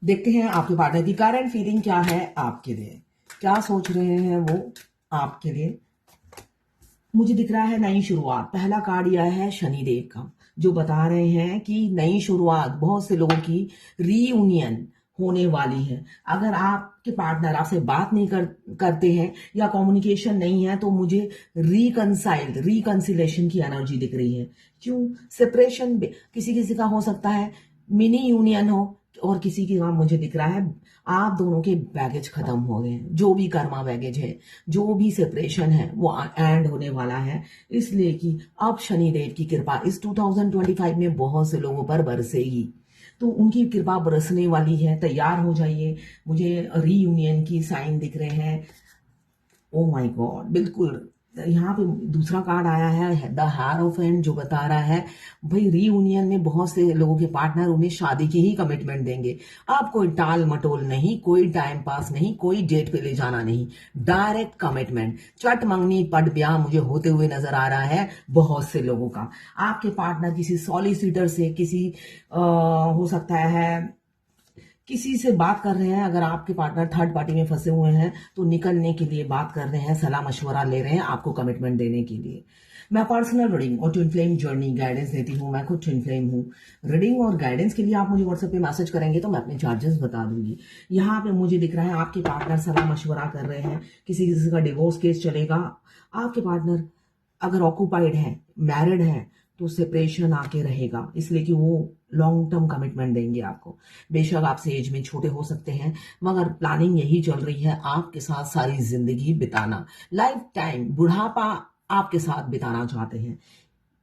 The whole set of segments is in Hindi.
देखते हैं आपके पार्टनर की करंट फीलिंग क्या है आपके लिए, क्या सोच रहे हैं वो आपके लिए। मुझे दिख रहा है नई शुरुआत। पहला कार्ड यह है शनिदेव का, जो बता रहे हैं कि नई शुरुआत, बहुत से लोगों की रीयूनियन होने वाली है। अगर आपके पार्टनर आपसे बात नहीं करते हैं या कम्युनिकेशन नहीं है, तो मुझे रिकंसिलेशन की एनर्जी दिख रही है। क्यों? सेपरेशन किसी किसी का हो सकता है, मिनी यूनियन हो, और किसी की काम मुझे दिख रहा है आप दोनों के बैगेज खत्म हो गए हैं। जो भी कर्मा बैगेज है, जो भी सेपरेशन है, वो एंड होने वाला है। इसलिए कि अब शनिदेव की कृपा इस 2025 में बहुत से लोगों पर बरसेगी, तो उनकी कृपा बरसने वाली है। तैयार हो जाइए। मुझे रीयूनियन की साइन दिख रहे हैं। ओ माय गॉड, बिल्कुल। यहाँ पे दूसरा कार्ड आया है द हायरोफेंट, जो बता रहा है भाई रीयूनियन में बहुत से लोगों के पार्टनर उन्हें शादी की ही कमिटमेंट देंगे। आप कोई टाल मटोल नहीं, कोई टाइम पास नहीं, कोई डेट पे ले जाना नहीं, डायरेक्ट कमिटमेंट। चट मंगनी पट ब्याह मुझे होते हुए नजर आ रहा है बहुत से लोगों का। आपके पार्टनर किसी सॉलिसिटर से, किसी हो सकता है किसी से बात कर रहे हैं। अगर आपके पार्टनर थर्ड पार्टी में फंसे हुए हैं तो निकलने के लिए बात कर रहे हैं, सलाह मशवरा ले रहे हैं आपको कमिटमेंट देने के लिए। मैं पर्सनल रीडिंग और ट्विन फ्लेम जर्नी गाइडेंस देती हूँ। मैं खुद ट्विन फ्लेम हूँ। रीडिंग और गाइडेंस के लिए आप मुझे व्हाट्सएप पे मैसेज करेंगे तो मैं अपने चार्जेस बता दूंगी। यहाँ पे मुझे दिख रहा है आपके पार्टनर सलाह मशवरा कर रहे हैं, किसी किसी का डिवोर्स केस चलेगा। आपके पार्टनर अगर ऑक्यूपाइड है, मैरिड है, तो सेपरेशन आके रहेगा, इसलिए कि वो लॉन्ग टर्म कमिटमेंट देंगे आपको। बेशक आपसे एज में छोटे हो सकते हैं, मगर प्लानिंग यही चल रही है आपके साथ सारी जिंदगी बिताना, लाइफ टाइम बुढ़ापा आपके साथ बिताना चाहते हैं।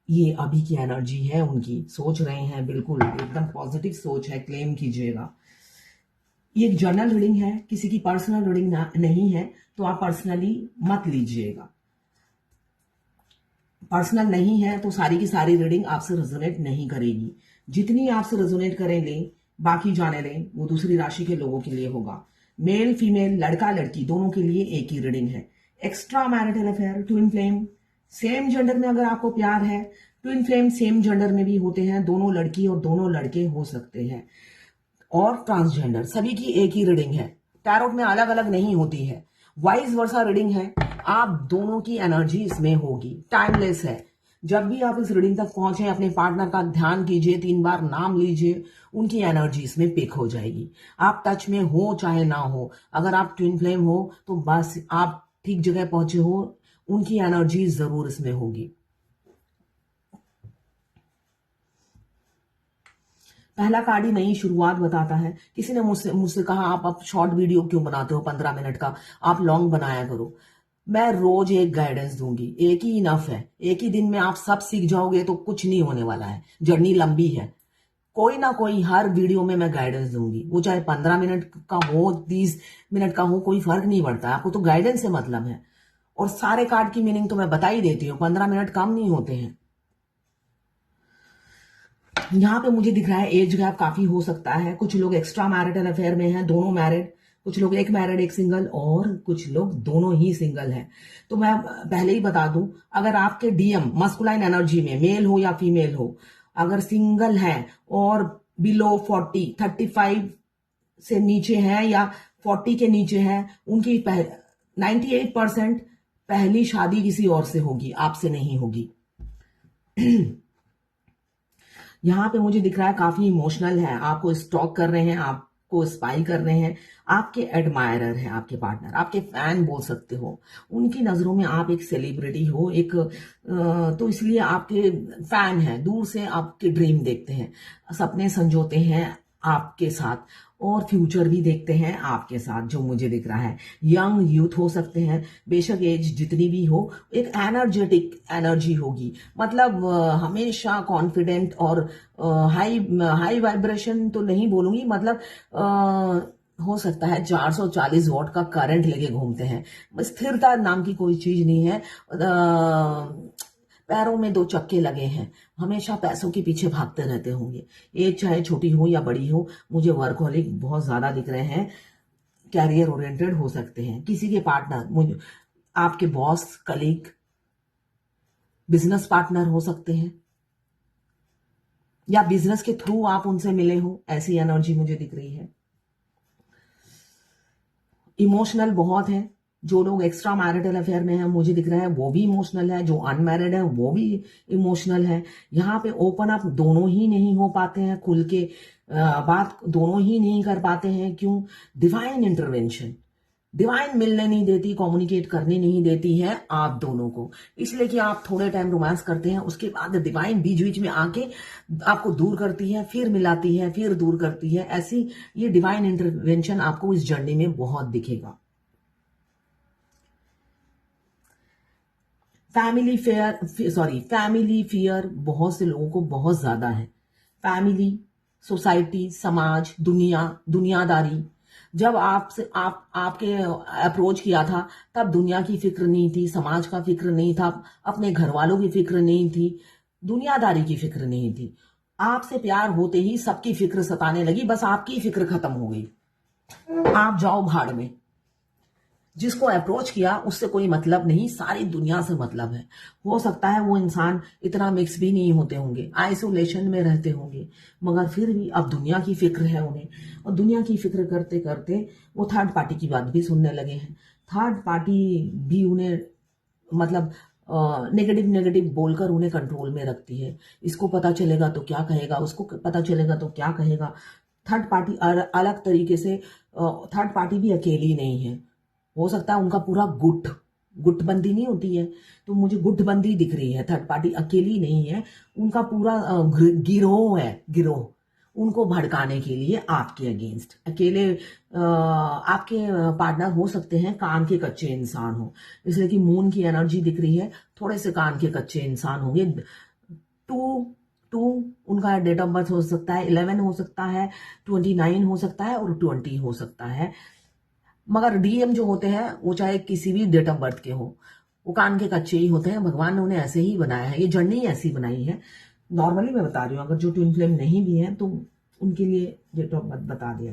ये अभी की एनर्जी है उनकी, सोच रहे हैं, बिल्कुल एकदम पॉजिटिव सोच है, क्लेम कीजिएगा। ये एक जर्नल रीडिंग है, किसी की पर्सनल रीडिंग नहीं है, तो आप पर्सनली मत लीजिएगा। पर्सनल नहीं है तो सारी की सारी रीडिंग आपसे रेजोनेट नहीं करेगी। जितनी आपसे रेजोनेट करेंगे, बाकी जाने लें, वो दूसरी राशि के लोगों के लिए होगा। मेल फीमेल, लड़का लड़की, दोनों के लिए एक ही रीडिंग है। Extra marital affair, twin flame, same gender में अगर आपको प्यार है, ट्विन फ्लेम सेम जेंडर में भी होते हैं, दोनों लड़की और दोनों लड़के हो सकते हैं, और ट्रांसजेंडर, सभी की एक ही रीडिंग है। टैरोट में अलग अलग नहीं होती है, वाइस वर्सा रीडिंग है। आप दोनों की एनर्जी इसमें होगी, टाइमलेस है। जब भी आप इस रीडिंग तक पहुंचे, अपने पार्टनर का ध्यान कीजिए, 3 बार नाम लीजिए, उनकी एनर्जी इसमें पिक हो जाएगी। आप टच में हो चाहे ना हो, अगर आप ट्विन फ्लेम हो तो बस आप ठीक जगह पहुंचे हो, उनकी एनर्जी जरूर इसमें होगी। पहला कार्ड ही नई शुरुआत बताता है। किसी ने मुझसे मुझसे कहा आप अब शॉर्ट वीडियो क्यों बनाते हो 15 मिनट का, आप लॉन्ग बनाया करो। मैं रोज एक गाइडेंस दूंगी, एक ही इनफ है। एक ही दिन में आप सब सीख जाओगे तो कुछ नहीं होने वाला है, जर्नी लंबी है। कोई ना कोई हर वीडियो में मैं गाइडेंस दूंगी, वो चाहे 15 मिनट का हो, 30 मिनट का हो, कोई फर्क नहीं पड़ता। आपको तो गाइडेंस से मतलब है। और सारे कार्ड की मीनिंग तो मैं बता ही देती हूँ, 15 मिनट कम नहीं होते हैं। यहाँ पे मुझे दिख रहा है एज गैप काफी हो सकता है। कुछ लोग एक्स्ट्रा मैरिटल अफेयर में हैं, दोनों मैरिड, कुछ लोग एक मैरिड एक सिंगल, और कुछ लोग दोनों ही सिंगल हैं। तो मैं पहले ही बता दूं, अगर आपके डीएम मस्कुलाइन एनर्जी में मेल हो या फीमेल हो, अगर सिंगल है और बिलो 35 से नीचे है या 40 के नीचे है, उनकी 98% पहली शादी किसी और से होगी, आपसे नहीं होगी। यहाँ पे मुझे दिख रहा है काफी इमोशनल है, आपको स्टॉक कर रहे हैं, आपको स्पाई कर रहे हैं। आपके एडमायरर है आपके पार्टनर, आपके फैन बोल सकते हो। उनकी नजरों में आप एक सेलिब्रिटी हो, एक तो इसलिए आपके फैन हैं, दूर से आपके ड्रीम देखते हैं, सपने संजोते हैं आपके साथ, और फ्यूचर भी देखते हैं आपके साथ, जो मुझे दिख रहा है। यंग यूथ हो सकते हैं, बेशक एज जितनी भी हो, एक एनर्जेटिक एनर्जी होगी। मतलब हमेशा कॉन्फिडेंट और हाई हाई वाइब्रेशन तो नहीं बोलूंगी, मतलब हो सकता है 440 वॉट का करंट लेके घूमते हैं। स्थिरता नाम की कोई चीज नहीं है। पैरों में 2 चक्के लगे हैं, हमेशा पैसों के पीछे भागते रहते होंगे। एज चाहे छोटी हो या बड़ी हो, मुझे वर्कहोलिक बहुत ज्यादा दिख रहे हैं। कैरियर ओरिएंटेड हो सकते हैं। किसी के पार्टनर मुझे, आपके बॉस, कलीग, बिजनेस पार्टनर हो सकते हैं, या बिजनेस के थ्रू आप उनसे मिले हो, ऐसी एनर्जी मुझे दिख रही है। इमोशनल बहुत है। जो लोग एक्स्ट्रा मैरिटल अफेयर में हैं मुझे दिख रहा है वो भी इमोशनल है, जो अनमैरिड है वो भी इमोशनल है। यहाँ पे ओपन अप दोनों ही नहीं हो पाते हैं, खुल के बात दोनों ही नहीं कर पाते हैं। क्यों? डिवाइन इंटरवेंशन, डिवाइन मिलने नहीं देती, कम्युनिकेट करने नहीं देती है आप दोनों को। इसलिए कि आप थोड़े टाइम रोमांस करते हैं, उसके बाद डिवाइन बीच बीच में आके आपको दूर करती है, फिर मिलाती है, फिर दूर करती है। ऐसी ये डिवाइन इंटरवेंशन आपको इस जर्नी में बहुत दिखेगा। फैमिली फियर बहुत से लोगों को बहुत ज्यादा है। फैमिली, सोसाइटी, समाज, दुनियादारी। जब आपके अप्रोच किया था तब दुनिया की फिक्र नहीं थी, समाज का फिक्र नहीं था, अपने घर वालों की फिक्र नहीं थी, दुनियादारी की फिक्र नहीं थी। आपसे प्यार होते ही सबकी फिक्र सताने लगी, बस आपकी फिक्र खत्म हो गई। आप जाओ भाड़ में। जिसको अप्रोच किया उससे कोई मतलब नहीं, सारी दुनिया से मतलब है। हो सकता है वो इंसान इतना मिक्स भी नहीं होते होंगे, आइसोलेशन में रहते होंगे, मगर फिर भी अब दुनिया की फिक्र है उन्हें। और दुनिया की फिक्र करते करते वो थर्ड पार्टी की बात भी सुनने लगे हैं। थर्ड पार्टी भी उन्हें मतलब नेगेटिव नेगेटिव बोलकर उन्हें कंट्रोल में रखती है। इसको पता चलेगा तो क्या कहेगा, उसको पता चलेगा तो क्या कहेगा। थर्ड पार्टी अलग तरीके से, थर्ड पार्टी भी अकेली नहीं है। हो सकता है उनका पूरा गुटबंदी नहीं होती है, तो मुझे गुटबंदी दिख रही है। थर्ड पार्टी अकेली नहीं है, उनका पूरा गिरोह है, गिरोह उनको भड़काने के लिए आपके अगेंस्ट। अकेले आपके पार्टनर हो सकते हैं कान के कच्चे इंसान हो, इसलिए कि मून की एनर्जी दिख रही है, थोड़े से कान के कच्चे इंसान होंगे। टू टू उनका डेट ऑफ बर्थ हो सकता है, 11 हो सकता है, 29 हो सकता है और 20 हो सकता है। मगर डीएम जो होते हैं वो चाहे किसी भी डेट ऑफ बर्थ के हो, वो कान के कच्चे ही होते हैं। भगवान ने उन्हें ऐसे ही बनाया है, ये जर्नी ऐसी बनाई है। नॉर्मली मैं बता रही हूँ, अगर जो ट्विन फ्लेम नहीं भी है तो उनके लिए डेट ऑफ बर्थ बता दिया।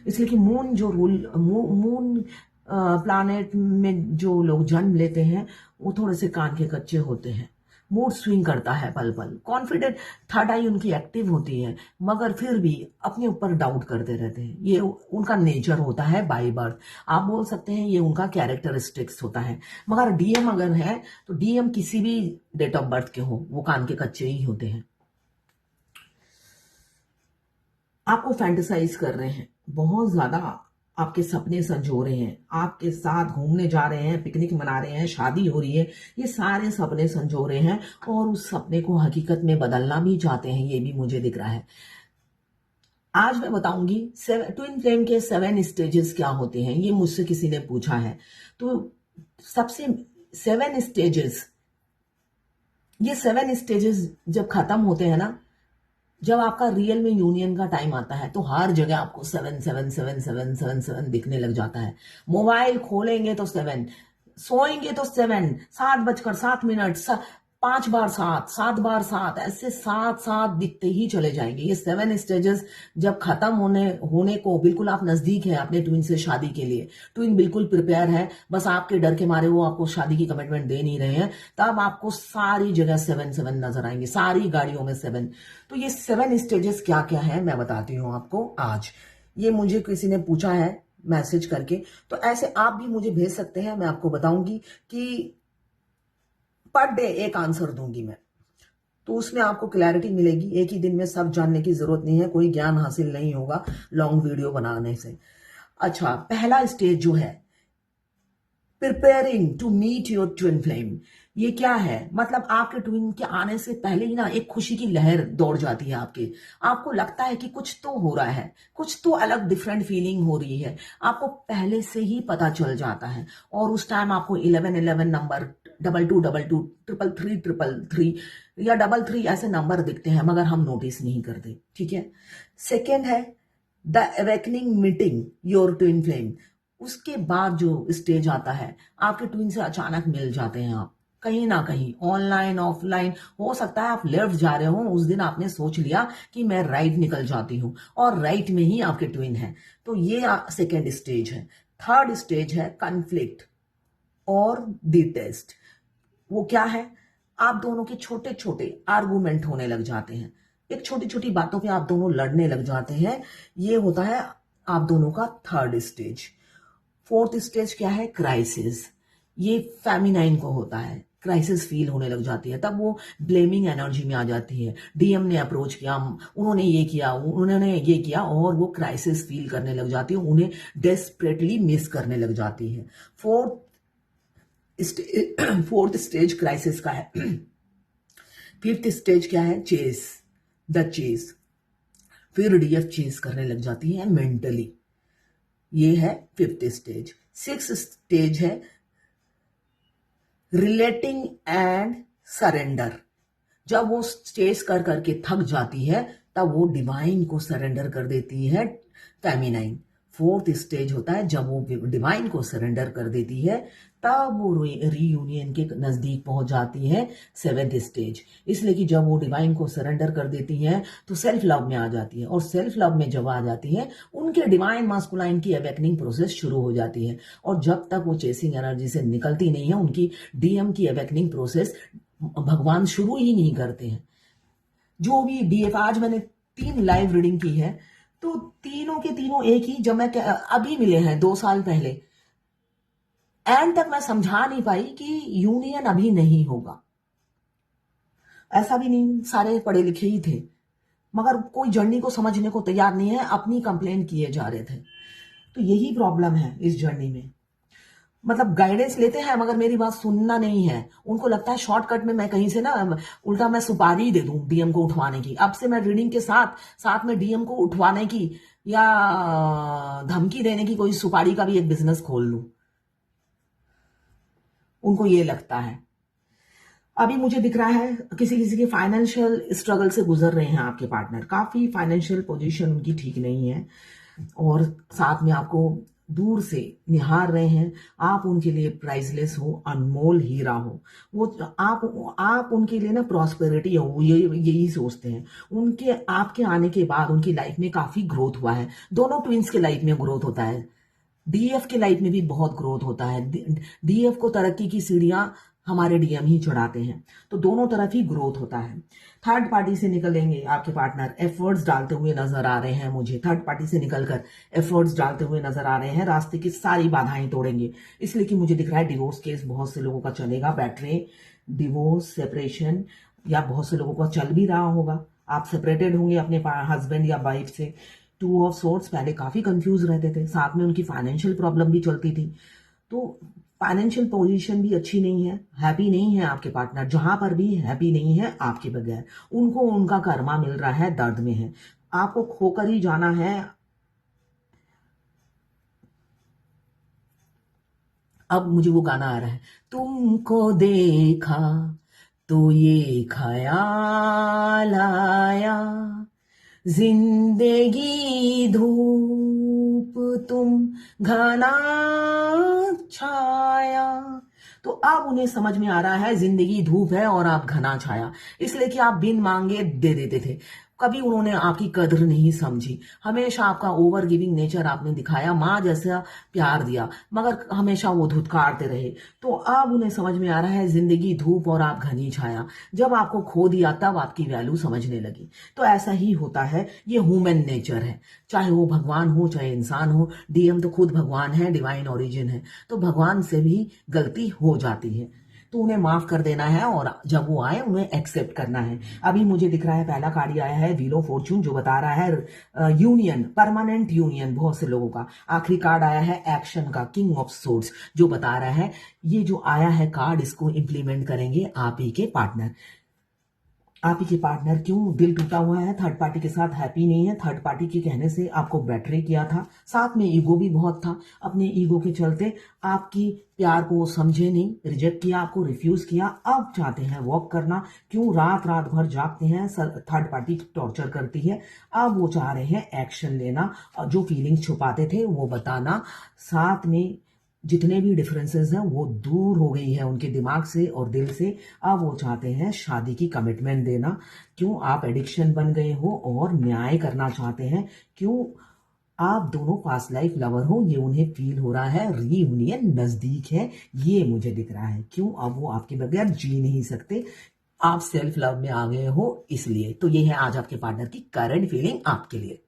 इसलिए कि मून जो मून प्लैनेट में जो लोग जन्म लेते हैं वो थोड़े से कान के कच्चे होते हैं। मूड स्विंग करता है पल पल, कॉन्फिडेंट, थर्ड आई उनकी एक्टिव होती है, मगर फिर भी अपने ऊपर डाउट करते रहते हैं। ये उनका नेचर होता है बाय बर्थ, आप बोल सकते हैं ये उनका कैरेक्टरिस्टिक्स होता है। मगर डीएम अगर है तो डीएम किसी भी डेट ऑफ बर्थ के हो, वो कान के कच्चे ही होते हैं। आपको फैंटेसाइज कर रहे हैं, बहुत ज्यादा आपके सपने संजो रहे हैं, आपके साथ घूमने जा रहे हैं, पिकनिक मना रहे हैं, शादी हो रही है, ये सारे सपने संजो रहे हैं और उस सपने को हकीकत में बदलना भी चाहते हैं, ये भी मुझे दिख रहा है। आज मैं बताऊंगी ट्विन फ्लेम के 7 स्टेजेस क्या होते हैं, ये मुझसे किसी ने पूछा है। तो सबसे 7 स्टेजेस, ये 7 स्टेजेस जब खत्म होते हैं ना, जब आपका रियल में यूनियन का टाइम आता है तो हर जगह आपको 7 दिखने लग जाता है। मोबाइल खोलेंगे तो 7, सोएंगे तो 7, 7:07, 5 बार 7, 7 बार 7, ऐसे 7 दिखते ही चले जाएंगे। ये 7 स्टेजेस जब खत्म होने को बिल्कुल आप नजदीक है अपने ट्विन से शादी के लिए, ट्विन बिल्कुल प्रिपेयर है, बस आपके डर के मारे वो आपको शादी की कमिटमेंट दे नहीं रहे हैं, तब आपको सारी जगह 7 नजर आएंगे, सारी गाड़ियों में 7। तो ये 7 स्टेजेस क्या क्या है मैं बताती हूँ आपको आज। ये मुझे किसी ने पूछा है मैसेज करके, तो ऐसे आप भी मुझे भेज सकते हैं, मैं आपको बताऊंगी कि पर डे एक आंसर दूंगी मैं, तो उसमें आपको क्लैरिटी मिलेगी। एक ही दिन में सब जानने की जरूरत नहीं है, कोई ज्ञान हासिल नहीं होगा लॉन्ग वीडियो बनाने से। अच्छा, पहला स्टेज जो है preparing to meet your twin flame, ये क्या है? मतलब आपके ट्विन के आने से पहले ही ना एक खुशी की लहर दौड़ जाती है आपको लगता है कि कुछ तो हो रहा है, कुछ तो अलग डिफरेंट फीलिंग हो रही है, आपको पहले से ही पता चल जाता है। और उस टाइम आपको 1111 नंबर, 2222, 333 या 33 ऐसे नंबर दिखते हैं, मगर हम नोटिस नहीं करते, ठीक है। सेकेंड है the awakening meeting your twin flame. उसके बाद जो स्टेज आता है, आपके ट्विन से अचानक मिल जाते हैं आप कहीं ना कहीं, ऑनलाइन ऑफलाइन, हो सकता है आप लेफ्ट जा रहे हो, उस दिन आपने सोच लिया कि मैं राइट निकल जाती हूँ और राइट में ही आपके ट्विन है, तो ये सेकेंड स्टेज है। थर्ड स्टेज है कन्फ्लिक्ट और द टेस्ट। वो क्या है? आप दोनों के छोटे छोटे आर्गुमेंट होने लग जाते हैं, एक छोटी छोटी बातों पे आप दोनों लड़ने लग जाते हैं, ये होता है आप दोनों का थर्ड स्टेज। फोर्थ स्टेज क्या है? क्राइसिस। ये फेमिनाइन को होता है, क्राइसिस फील होने लग जाती है, तब वो ब्लेमिंग एनर्जी में आ जाती है। डीएम ने अप्रोच किया, उन्होंने ये किया, उन्होंने ये किया, और वो क्राइसिस फील करने लग जाती है, उन्हें डेस्परेटली मिस करने लग जाती है। फोर्थ स्टेज क्राइसिस का है। फिफ्थ स्टेज क्या है? Chase, the chase. फिर डीएफ चेस करने लग जाती है मेंटली। ये है फिफ्थ स्टेज। सिक्स स्टेज है रिलेटिंग एंड सरेंडर। जब वो चेस कर करके थक जाती है, तब वो डिवाइन को सरेंडर कर देती है, फेमिनाइन। फोर्थ स्टेज होता है जब वो डिवाइन को सरेंडर कर देती है, तब वो रीयूनियन के नजदीक पहुंच जाती है, सेवेंथ स्टेज। इसलिए कि जब वो डिवाइन को सरेंडर कर देती है तो सेल्फ लव में आ जाती है, और सेल्फ लव में जब आ जाती है, उनके डिवाइन मास्कुलाइन की अवेकनिंग प्रोसेस शुरू हो जाती है। और जब तक वो चेसिंग एनर्जी से निकलती नहीं है, उनकी डीएम की अवेकनिंग प्रोसेस भगवान शुरू ही नहीं करते हैं। जो भी डीएफ, आज मैंने 3 लाइव रीडिंग की है, तो तीनों के तीनों एक ही, जब मैं अभी मिले हैं 2 साल पहले, एंड तक मैं समझा नहीं पाई कि यूनियन अभी नहीं होगा। ऐसा भी नहीं, सारे पढ़े लिखे ही थे, मगर कोई जर्नी को समझने को तैयार नहीं है, अपनी कंप्लेन किए जा रहे थे। तो यही प्रॉब्लम है इस जर्नी में। मतलब गाइडेंस लेते हैं मगर मेरी बात सुनना नहीं है। उनको लगता है शॉर्टकट में मैं कहीं से ना उल्टा मैं सुपारी दे दूं डीएम को उठवाने की। अब से मैं रीडिंग के साथ साथ में डीएम को उठवाने की या धमकी देने की कोई सुपारी का भी एक बिजनेस खोल लूं। उनको ये लगता है। अभी मुझे दिख रहा है किसी किसी के फाइनेंशियल स्ट्रगल से गुजर रहे हैं आपके पार्टनर। काफी फाइनेंशियल पोजीशन उनकी ठीक नहीं है, और साथ में आपको दूर से निहार रहे हैं। आप उनके लिए प्राइसलेस हो, अनमोल हीरा हो। वो आप उनके लिए ना प्रॉस्पेरिटी हो, यही सोचते हैं। उनके आपके आने के बाद उनकी लाइफ में काफी ग्रोथ हुआ है। दोनों ट्विंस के लाइफ में ग्रोथ होता है, डीएफ के लाइफ में भी बहुत ग्रोथ होता है। डीएफ को तरक्की की सीढ़ियां हमारे डीएम ही चढ़ाते हैं, तो दोनों तरफ ही ग्रोथ होता है। थर्ड पार्टी से निकलेंगे आपके पार्टनर, एफर्ट्स डालते हुए नजर आ रहे हैं मुझे। थर्ड पार्टी से निकलकर एफर्ट्स डालते हुए नजर आ रहे हैं, रास्ते की सारी बाधाएं तोड़ेंगे। इसलिए कि मुझे दिख रहा है डिवोर्स केस बहुत से लोगों का चलेगा, बैटरे, डिवोर्स, सेपरेशन, या बहुत से लोगों का चल भी रहा होगा। आप सेपरेटेड होंगे अपने हस्बैंड या वाइफ से। 2 ऑफ सोर्ड्स पहले काफी कंफ्यूज रहते थे, साथ में उनकी फाइनेंशियल प्रॉब्लम भी चलती थी। तो फाइनेंशियल पोजीशन भी अच्छी नहीं है, हैप्पी नहीं है आपके पार्टनर। जहां पर भी हैप्पी नहीं है आपके बगैर, उनको उनका कर्मा मिल रहा है, दर्द में है, आपको खोकर ही जाना है। अब मुझे वो गाना आ रहा है, तुमको देखा तो ये ख्याल आया, जिंदगी धूप तुम घना छाया। तो अब उन्हें समझ में आ रहा है जिंदगी धूप है और आप घना छाया, इसलिए कि आप बिन मांगे दे देते थे। कभी उन्होंने आपकी कदर नहीं समझी, हमेशा आपका ओवर गिविंग नेचर आपने दिखाया, माँ जैसा प्यार दिया, मगर हमेशा वो धुतकारते रहे। तो अब उन्हें समझ में आ रहा है जिंदगी धूप और आप घनी छाया। जब आपको खो दिया तब आपकी वैल्यू समझने लगी। तो ऐसा ही होता है, ये ह्यूमन नेचर है, चाहे वो भगवान हो चाहे इंसान हो। डीएम तो खुद भगवान है, डिवाइन ओरिजिन है, तो भगवान से भी गलती हो जाती है, तो उन्हें माफ कर देना है, और जब वो आए उन्हें एक्सेप्ट करना है। अभी मुझे दिख रहा है पहला कार्ड आया है व्हील ऑफ फॉर्च्यून, जो बता रहा है यूनियन, परमानेंट यूनियन बहुत से लोगों का। आखिरी कार्ड आया है एक्शन का, किंग ऑफ सोर्ड्स, जो बता रहा है ये जो आया है कार्ड, इसको इंप्लीमेंट करेंगे आप ही के पार्टनर। आप ही के पार्टनर क्यों दिल टूटा हुआ है, थर्ड पार्टी के साथ हैप्पी नहीं है। थर्ड पार्टी के कहने से आपको बेट्रे किया था, साथ में ईगो भी बहुत था। अपने ईगो के चलते आपकी प्यार को वो समझे नहीं, रिजेक्ट किया, आपको रिफ्यूज किया। अब चाहते हैं वॉक करना, क्यों रात रात भर जागते हैं, थर्ड पार्टी टॉर्चर करती है। अब वो चाह रहे हैं एक्शन लेना, जो फीलिंग्स छुपाते थे वो बताना, साथ में जितने भी डिफरेंसेस हैं वो दूर हो गई है उनके दिमाग से और दिल से। अब वो चाहते हैं शादी की कमिटमेंट देना, क्यों आप एडिक्शन बन गए हो, और न्याय करना चाहते हैं, क्यों आप दोनों पास्ट लाइफ लवर हो, ये उन्हें फील हो रहा है। रीयूनियन नजदीक है, ये मुझे दिख रहा है। क्यों अब वो आपके बगैर जी नहीं सकते, आप सेल्फ लव में आ गए हो इसलिए। तो ये है आज आपके पार्टनर की करंट फीलिंग आपके लिए।